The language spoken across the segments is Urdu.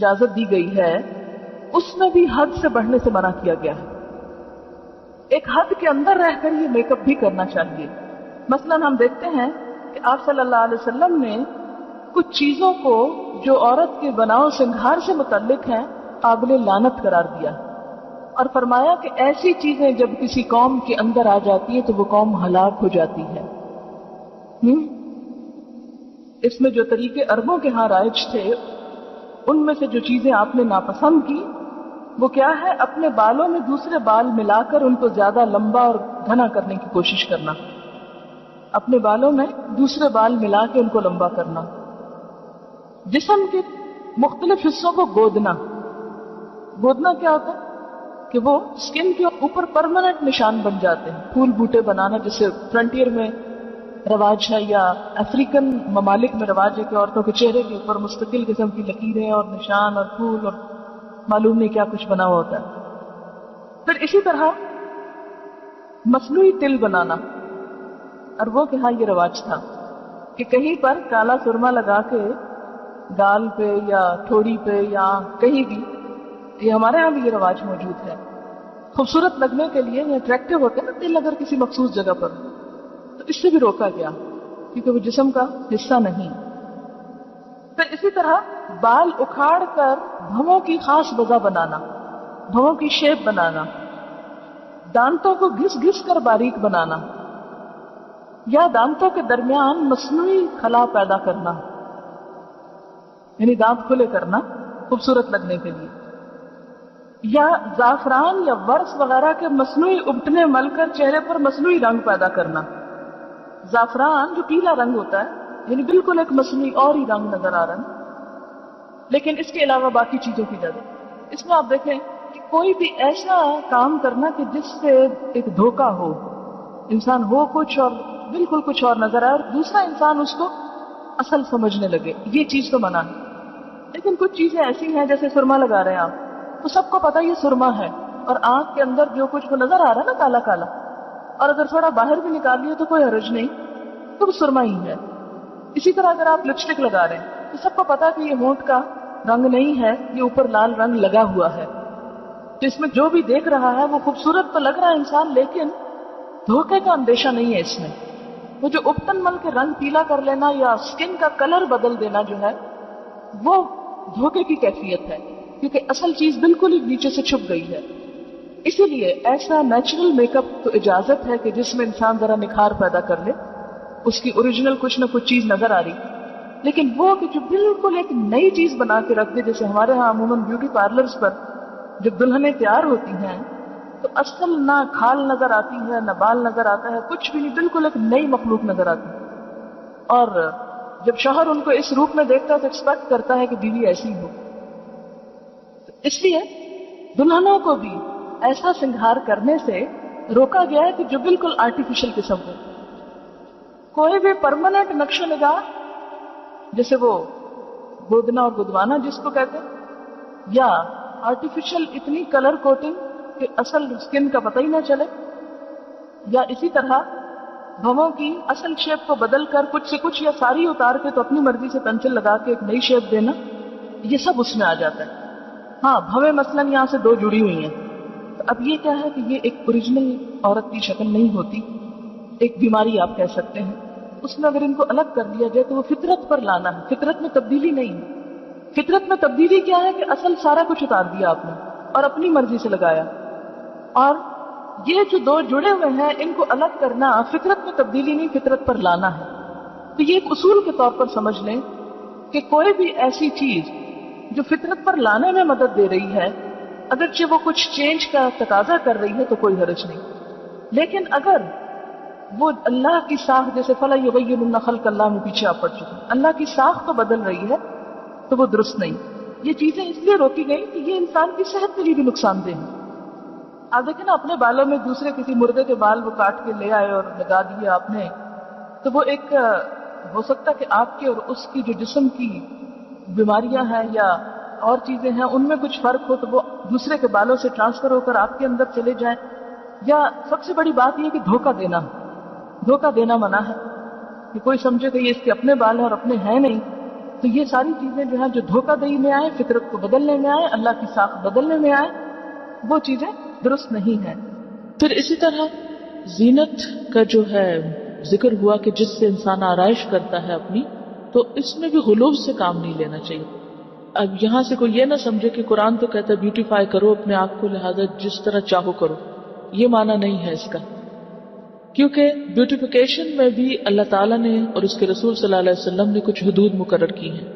اجازت دی گئی ہے اس میں بھی حد سے بڑھنے سے منع کیا گیا ہے. ایک حد کے اندر رہ کر یہ میک اپ بھی کرنا چاہیے. مثلا ہم دیکھتے ہیں کہ آپ صلی اللہ علیہ وسلم نے کچھ چیزوں کو جو عورت کے بناؤ سنگھار سے متعلق ہیں قابل لعنت قرار دیا اور فرمایا کہ ایسی چیزیں جب کسی قوم کے اندر آ جاتی ہیں تو وہ قوم ہلاک ہو جاتی ہے. اس میں جو طریقے عربوں کے ہاں رائج تھے ان میں سے جو چیزیں آپ نے ناپسند کی وہ کیا ہے؟ اپنے بالوں میں دوسرے بال ملا کر ان کو زیادہ لمبا اور گھنا کرنے کی کوشش کرنا. اپنے بالوں میں دوسرے بال ملا کے ان کو لمبا کرنا. جسم کے مختلف حصوں کو گودنا. گودنا کیا ہوتا ہے کہ وہ سکن کے اوپر پرماننٹ نشان بن جاتے ہیں. پھول بوٹے بنانا جسے فرنٹیئر میں رواج ہے یا افریقن ممالک میں رواج ہے کہ عورتوں کے چہرے کے اوپر مستقل قسم کی لکیریں اور نشان اور پھول اور معلوم نہیں کیا کچھ بنا ہوا ہوتا ہے. پھر اسی طرح مصنوعی تل بنانا. عربوں کے ہاں یہ رواج تھا کہ کہیں پر کالا سرما لگا کے گال پہ یا ٹھوڑی پہ یا کہیں بھی، یہ ہمارے ہاں بھی یہ رواج موجود ہے، خوبصورت لگنے کے لیے اٹریکٹیو ہوتے ہیں نا تل اگر کسی مخصوص جگہ پر، تو اس سے بھی روکا گیا کیونکہ وہ جسم کا حصہ نہیں. پھر اسی طرح بال اکھاڑ کر بھووں کی خاص بزا بنانا، بھووں کی شیپ بنانا، دانتوں کو گھس گھس کر باریک بنانا یا دانتوں کے درمیان مصنوعی خلا پیدا کرنا، یعنی دانت کھلے کرنا خوبصورت لگنے کے لیے، یا زعفران یا ورس وغیرہ کے مصنوعی ابٹنے مل کر چہرے پر مصنوعی رنگ پیدا کرنا. زعفران جو پیلا رنگ ہوتا ہے یعنی بالکل ایک مصنوعی اور ہی رنگ نظر آ رہا ہے، لیکن اس کے علاوہ باقی چیزوں کی جگہ اس میں آپ دیکھیں کہ کوئی بھی ایسا کام کرنا کہ جس سے ایک دھوکہ ہو، انسان ہو کچھ اور بالکل کچھ اور نظر آئے اور دوسرا انسان اس کو اصل سمجھنے لگے، یہ چیز تو منع ہے. لیکن کچھ چیزیں ایسی ہیں جیسے سرما لگا رہے ہیں آپ، تو سب کو پتا یہ سرما ہے اور آنکھ کے اندر جو کچھ وہ نظر آ رہا ہے نا کالا کالا، اور اگر تھوڑا باہر بھی نکال لیے تو کوئی حرج نہیں، تو وہ سرما ہی ہے. اسی طرح اگر آپ لپسٹک لگا رہے ہیں تو سب کو پتا کہ یہ ہونٹ کا رنگ نہیں ہے، یہ اوپر لال رنگ لگا ہوا ہے. تو اس میں جو بھی دیکھ رہا ہے وہ خوبصورت تو لگ رہا ہے انسان، لیکن دھوکے کا اندیشہ نہیں ہے اس میں. وہ جو ابٹن مل کے رنگ پیلا کر لینا یا سکن کا کلر بدل دینا جو ہے وہ دھوکے کی کیفیت ہے، کیونکہ اصل چیز بالکل ہی نیچے سے چھپ گئی ہے. اسی لیے ایسا نیچرل میک اپ تو اجازت ہے کہ جس میں انسان ذرا نکھار پیدا کر لے، اس کی اوریجنل کچھ نہ کچھ چیز نظر آ رہی، لیکن وہ کہ جو بالکل ایک نئی چیز بنا کے رکھ دے. جیسے ہمارے ہاں عموماً بیوٹی پارلرز پر جب دلہنیں تیار ہوتی ہیں تو اصل نہ کھال نظر آتی ہے نہ بال نظر آتا ہے، کچھ بھی نہیں، بالکل ایک نئی مخلوق نظر آتی ہے. اور جب شوہر ان کو اس روپ میں دیکھتا ہے تو ایکسپیکٹ کرتا ہے کہ بیوی ایسی ہو. اس لیے دلہنوں کو بھی ایسا سنگھار کرنے سے روکا گیا ہے کہ جو بالکل آرٹیفیشل قسم ہو. کوئی بھی پرماننٹ نقش و نگار جیسے وہ گودنا اور گدوانا جس کو کہتے ہیں، یا آرٹیفیشل اتنی کلر کوٹنگ کہ اصل سکن کا پتہ ہی نہ چلے، یا اسی طرح بھووں کی اصل شیپ کو بدل کر کچھ سے کچھ یا ساری اتار کے تو اپنی مرضی سے پینسل لگا کے ایک نئی شیپ دینا، یہ سب اس میں آ جاتا ہے. ہاں بھویں مثلاً یہاں سے دو جڑی ہوئی ہیں، تو اب یہ کیا ہے کہ یہ ایک اوریجنل عورت کی شکل نہیں ہوتی، ایک بیماری آپ کہہ سکتے ہیں. اس میں اگر ان کو الگ کر لیا جائے تو وہ فطرت پر لانا ہے، فطرت میں تبدیلی نہیں ہے. فطرت میں تبدیلی کیا ہے کہ اصل سارا کچھ اتار دیا آپ نے اور اپنی مرضی سے لگایا. اور یہ جو دو جڑے ہوئے ہیں ان کو الگ کرنا فطرت میں تبدیلی نہیں، فطرت پر لانا ہے. تو یہ ایک اصول کے طور پر سمجھ لیں کہ کوئی بھی ایسی چیز جو فطرت پر لانے میں مدد دے رہی ہے، اگرچہ وہ کچھ چینج کا تقاضا کر رہی ہے تو کوئی حرج نہیں، لیکن اگر وہ اللہ کی ساخت جیسے فَلَا يُغَيِّرُنَّ خَلْقَ اللَّهِ میں پیچھے آپ پڑ چکے ہیں، اللہ کی ساخت تو بدل رہی ہے تو وہ درست نہیں. یہ چیزیں اس لیے روکی گئی کہ یہ انسان کی صحت کے لیے بھی نقصان دہ ہے. آپ دیکھیں نا اپنے بالوں میں دوسرے کسی مردے کے بال وہ کاٹ کے لے آئے اور لگا دیے آپ نے، تو وہ ایک ہو سکتا کہ آپ کے اور اس کی جو جسم کی بیماریاں ہیں یا اور چیزیں ہیں ان میں کچھ فرق ہو تو وہ دوسرے کے بالوں سے ٹرانسفر ہو کر آپ کے اندر چلے جائیں. یا سب سے بڑی بات یہ کہ دھوکہ دینا منع ہے کہ کوئی سمجھے کہ یہ اس کے اپنے بال ہیں اور اپنے ہیں نہیں، تو یہ ساری چیزیں جو ہیں جو دھوکہ دہی میں آئے، فطرت کو بدلنے میں آئے، اللہ کی ساخت بدلنے میں آئے، وہ چیزیں درست نہیں ہیں۔ پھر اسی طرح زینت کا جو ہے ذکر ہوا کہ جس سے انسان آرائش کرتا ہے اپنی، تو اس میں بھی غلو سے کام نہیں لینا چاہیے۔ اب یہاں سے کوئی یہ نہ سمجھے کہ قرآن تو کہتا ہے بیوٹیفائی کرو اپنے آپ کو، لہذا جس طرح چاہو کرو، یہ معنی نہیں ہے اس کا، کیونکہ بیوٹیفیکیشن میں بھی اللہ تعالیٰ نے اور اس کے رسول صلی اللہ علیہ وسلم نے کچھ حدود مقرر کی ہیں۔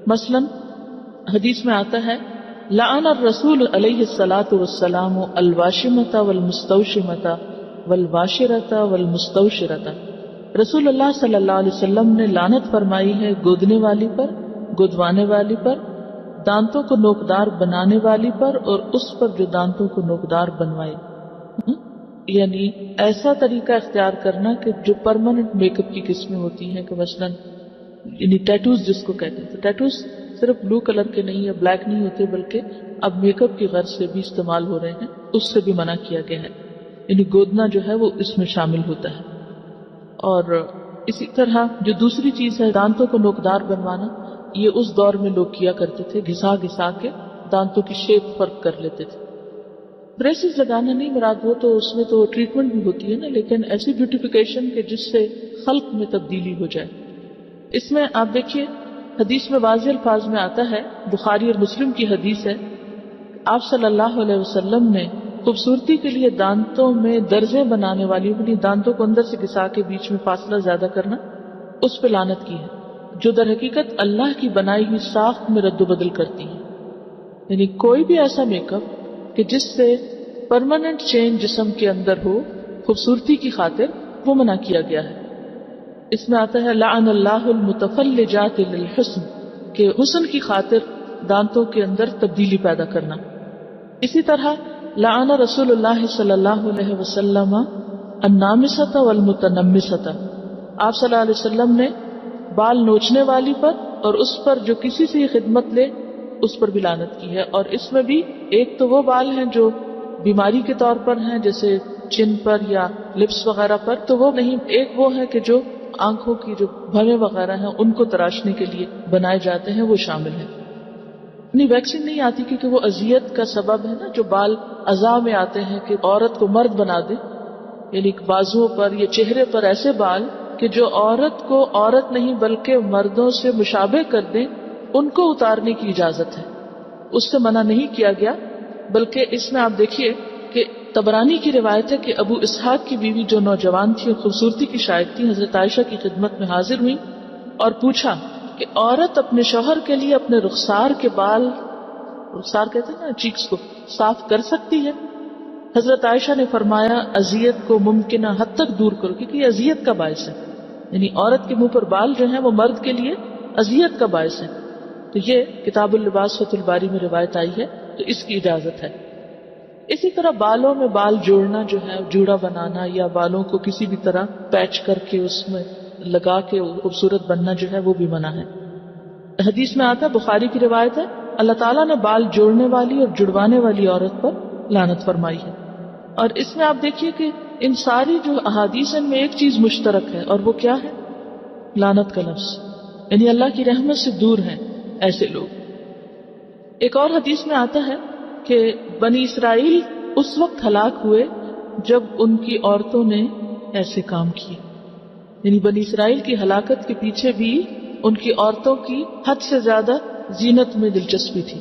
مثلا حدیث میں آتا ہے لعن الرسول علیہ الصلاۃ والسلام الواشمۃ والمستوشمۃ والواشرۃ والمستوشرۃ، رسول اللہ صلی اللہ علیہ وسلم نے لعنت فرمائی ہے گودنے والی پر، گودوانے والی پر، دانتوں کو نوکدار بنانے والی پر، اور اس پر جو دانتوں کو نوکدار بنوائے۔ یعنی ایسا طریقہ اختیار کرنا کہ جو پرماننٹ میک اپ کی قسمیں ہوتی ہیں، کہ مثلا یعنی ٹیٹوز جس کو کہتے ہیں، تو ٹیٹوز صرف بلو کلر کے نہیں یا بلیک نہیں ہوتے، بلکہ اب میک اپ کی غرض سے بھی استعمال ہو رہے ہیں، اس سے بھی منع کیا گیا ہے۔ یعنی گودنا جو ہے وہ اس میں شامل ہوتا ہے۔ اور اسی طرح جو دوسری چیز ہے دانتوں کو نوکدار بنوانا، یہ اس دور میں لوگ کیا کرتے تھے، گھسا گھسا کے دانتوں کی شیپ فرق کر لیتے تھے۔ بریسز لگانا نہیں مراد، وہ تو اس میں تو ٹریٹمنٹ بھی ہوتی ہے نا، لیکن ایسی بیوٹیفیکیشن کہ جس سے خلق میں تبدیلی ہو جائے۔ اس میں آپ دیکھیے حدیث میں واضح الفاظ میں آتا ہے، بخاری اور مسلم کی حدیث ہے، آپ صلی اللہ علیہ وسلم نے خوبصورتی کے لیے دانتوں میں درزیں بنانے والی، یعنی دانتوں کو اندر سے گھسا کے بیچ میں فاصلہ زیادہ کرنا، اس پہ لعنت کی ہے، جو در حقیقت اللہ کی بنائی ہوئی ساخت میں رد و بدل کرتی ہے۔ یعنی کوئی بھی ایسا میک اپ کہ جس سے پرماننٹ چینج جسم کے اندر ہو خوبصورتی کی خاطر، وہ منع کیا گیا ہے۔ اس میں آتا ہے لعن اللہ المتفلجات للحسن، کہ حسن کی خاطر دانتوں کے اندر تبدیلی پیدا کرنا۔ اسی طرح لعن رسول اللہ صلی اللہ علیہ وسلم النامصۃ والمتنمصۃ، آپ صلی اللہ علیہ وسلم نے بال نوچنے والی پر اور اس پر جو کسی سے خدمت لے اس پر بھی لعنت کی ہے۔ اور اس میں بھی ایک تو وہ بال ہیں جو بیماری کے طور پر ہیں، جیسے چن پر یا لپس وغیرہ پر، تو وہ نہیں، ایک وہ ہے کہ جو آنکھوں کی جو بھویں وغیرہ ہیں ان کو تراشنے کے لیے بنائے جاتے ہیں، وہ شامل ہے۔ نہیں ویکسنگ نہیں آتی کیونکہ وہ اذیت کا سبب ہے نا، جو بال اعضاء میں آتے ہیں کہ عورت کو مرد بنا دے، یعنی بازوؤں پر یا چہرے پر ایسے بال کہ جو عورت کو عورت نہیں بلکہ مردوں سے مشابہ کر دیں، ان کو اتارنے کی اجازت ہے، اس سے منع نہیں کیا گیا۔ بلکہ اس میں آپ دیکھیے کہ طبرانی کی روایت ہے کہ ابو اسحاق کی بیوی جو نوجوان تھی اور خوبصورتی کی شائق تھی، حضرت عائشہ کی خدمت میں حاضر ہوئی اور پوچھا کہ عورت اپنے شوہر کے لیے اپنے رخسار کے بال، رخسار کہتے ہیں نا چیکس کو، صاف کر سکتی ہے؟ حضرت عائشہ نے فرمایا اذیت کو ممکنہ حد تک دور کرو، کیونکہ یہ اذیت کا باعث ہے، یعنی عورت کے منہ پر بال جو ہیں وہ مرد کے لیے اذیت کا باعث ہے۔ تو یہ کتاب اللباس فتح الباری میں روایت آئی ہے، تو اس کی اجازت ہے۔ اسی طرح بالوں میں بال جوڑنا جو ہے، جوڑا بنانا یا بالوں کو کسی بھی طرح پیچ کر کے اس میں لگا کے خوبصورت بننا جو ہے وہ بھی منع ہے۔ حدیث میں آتا ہے، بخاری کی روایت ہے، اللہ تعالیٰ نے بال جوڑنے والی اور جڑوانے والی عورت پر لعنت فرمائی ہے۔ اور اس میں آپ دیکھیے کہ ان ساری جو احادیث ان میں ایک چیز مشترک ہے، اور وہ کیا ہے؟ لعنت کا لفظ، یعنی اللہ کی رحمت سے دور ہیں ایسے لوگ۔ ایک اور حدیث میں آتا ہے کہ بنی اسرائیل اس وقت ہلاک ہوئے جب ان کی عورتوں نے ایسے کام کیے، یعنی بنی اسرائیل کی ہلاکت کے پیچھے بھی ان کی عورتوں کی حد سے زیادہ زینت میں دلچسپی تھی۔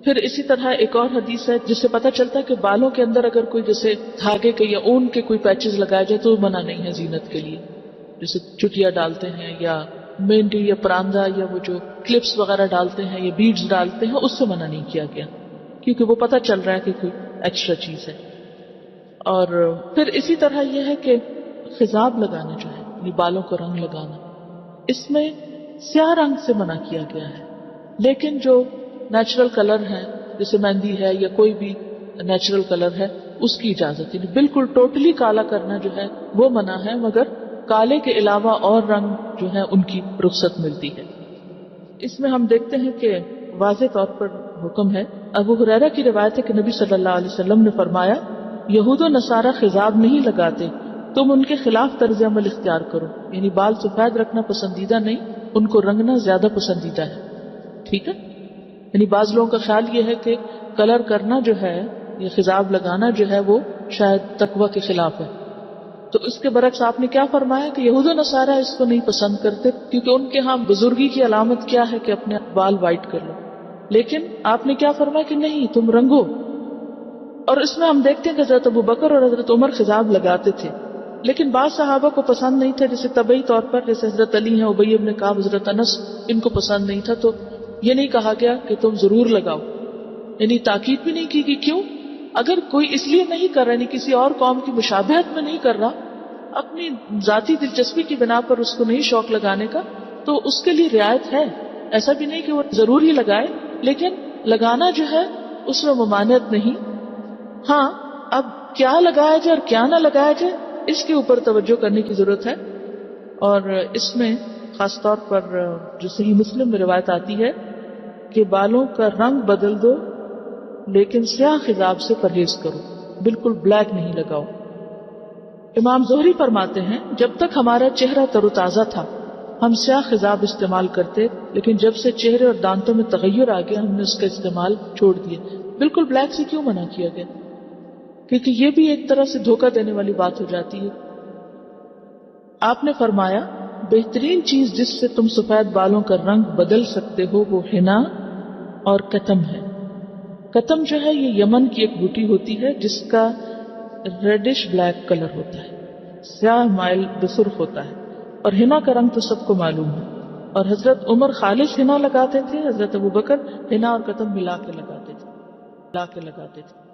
پھر اسی طرح ایک اور حدیث ہے جس سے پتہ چلتا ہے کہ بالوں کے اندر اگر کوئی جیسے دھاگے کے یا اون کے کوئی پیچز لگائے جائے تو منع نہیں ہے زینت کے لیے، جیسے چٹیا ڈالتے ہیں یا مہندی یا پراندہ یا وہ جو کلپس وغیرہ ڈالتے ہیں یا بیڈز ڈالتے ہیں، اس سے منع نہیں کیا گیا کیونکہ وہ پتہ چل رہا ہے کہ کوئی ایکسٹرا چیز ہے۔ اور پھر اسی طرح یہ ہے کہ خضاب لگانا جو ہے، یعنی بالوں کو رنگ لگانا، اس میں سیاہ رنگ سے منع کیا گیا ہے، لیکن جو نیچرل کلر ہے جیسے مہندی ہے یا کوئی بھی نیچرل کلر ہے اس کی اجازت ہے۔ بالکل ٹوٹلی کالا کرنا جو ہے وہ منع ہے، مگر کالے کے علاوہ اور رنگ جو ہے ان کی رخصت ملتی ہے۔ اس میں ہم دیکھتے ہیں کہ واضح طور پر حکم ہے۔ ابو ہریرہ کی روایت ہے کہ نبی صلی اللہ علیہ وسلم نے فرمایا، یہود و نصارہ خضاب نہیں لگاتے، تم ان کے خلاف طرز عمل اختیار کرو، یعنی بال سفید رکھنا پسندیدہ نہیں، ان کو رنگنا زیادہ پسندیدہ ہے. ٹھیک ہے. یعنی بعض لوگوں کا خیال یہ ہے کہ کلر کرنا جو ہے یا خضاب لگانا جو ہے وہ شاید تقوی کے خلاف ہے. تو اس کے برعکس آپ نے کیا فرمایا کہ یہود و نصارہ اس کو نہیں پسند کرتے، کیونکہ ان کے ہاں بزرگی کی علامت کیا ہے کہ اپنے بال وائٹ کر لو. لیکن آپ نے کیا فرمایا کہ نہیں، تم رنگو. اور اس میں ہم دیکھتے ہیں کہ حضرت ابو بکر اور حضرت عمر خضاب لگاتے تھے، لیکن بعض صحابہ کو پسند نہیں تھا، جیسے طبعی طور پر جیسے حضرت علی ہیں، ابی ابن کعب، حضرت انس، ان کو پسند نہیں تھا. تو یہ نہیں کہا گیا کہ تم ضرور لگاؤ، یعنی تاکید بھی نہیں کی کہ کیوں. اگر کوئی اس لیے نہیں کر رہا، یعنی کسی اور قوم کی مشابہت میں نہیں کر رہا، اپنی ذاتی دلچسپی کی بنا پر اس کو نہیں شوق لگانے کا، تو اس کے لیے رعایت ہے. ایسا بھی نہیں کہ وہ ضرور ہی لگائے، لیکن لگانا جو ہے اس میں ممانعت نہیں. ہاں، اب کیا لگایا جائے اور کیا نہ لگایا جائے اس کے اوپر توجہ کرنے کی ضرورت ہے. اور اس میں خاص طور پر جو صحیح مسلم میں روایت آتی ہے کہ بالوں کا رنگ بدل دو لیکن سیاہ خضاب سے پرہیز کرو، بالکل بلیک نہیں لگاؤ. امام زہری فرماتے ہیں جب تک ہمارا چہرہ تر و تازہ تھا ہم سیاہ خضاب استعمال کرتے، لیکن جب سے چہرے اور دانتوں میں تغیر آ گیا ہم نے اس کا استعمال چھوڑ دیا. بالکل بلیک سے کیوں منع کیا گیا؟ کیونکہ یہ بھی ایک طرح سے دھوکہ دینے والی بات ہو جاتی ہے. آپ نے فرمایا بہترین چیز جس سے تم سفید بالوں کا رنگ بدل سکتے ہو وہ حنا اور کتم ہے. کتم جو ہے یہ یمن کی ایک بوٹی ہوتی ہے جس کا ریڈش بلیک کلر ہوتا ہے، سیاہ مائل بسرخ ہوتا ہے. اور حنا کا رنگ تو سب کو معلوم ہے. اور حضرت عمر خالص حنا لگاتے تھے، حضرت ابو بکر حنا اور کتم ملا کے لگاتے تھے.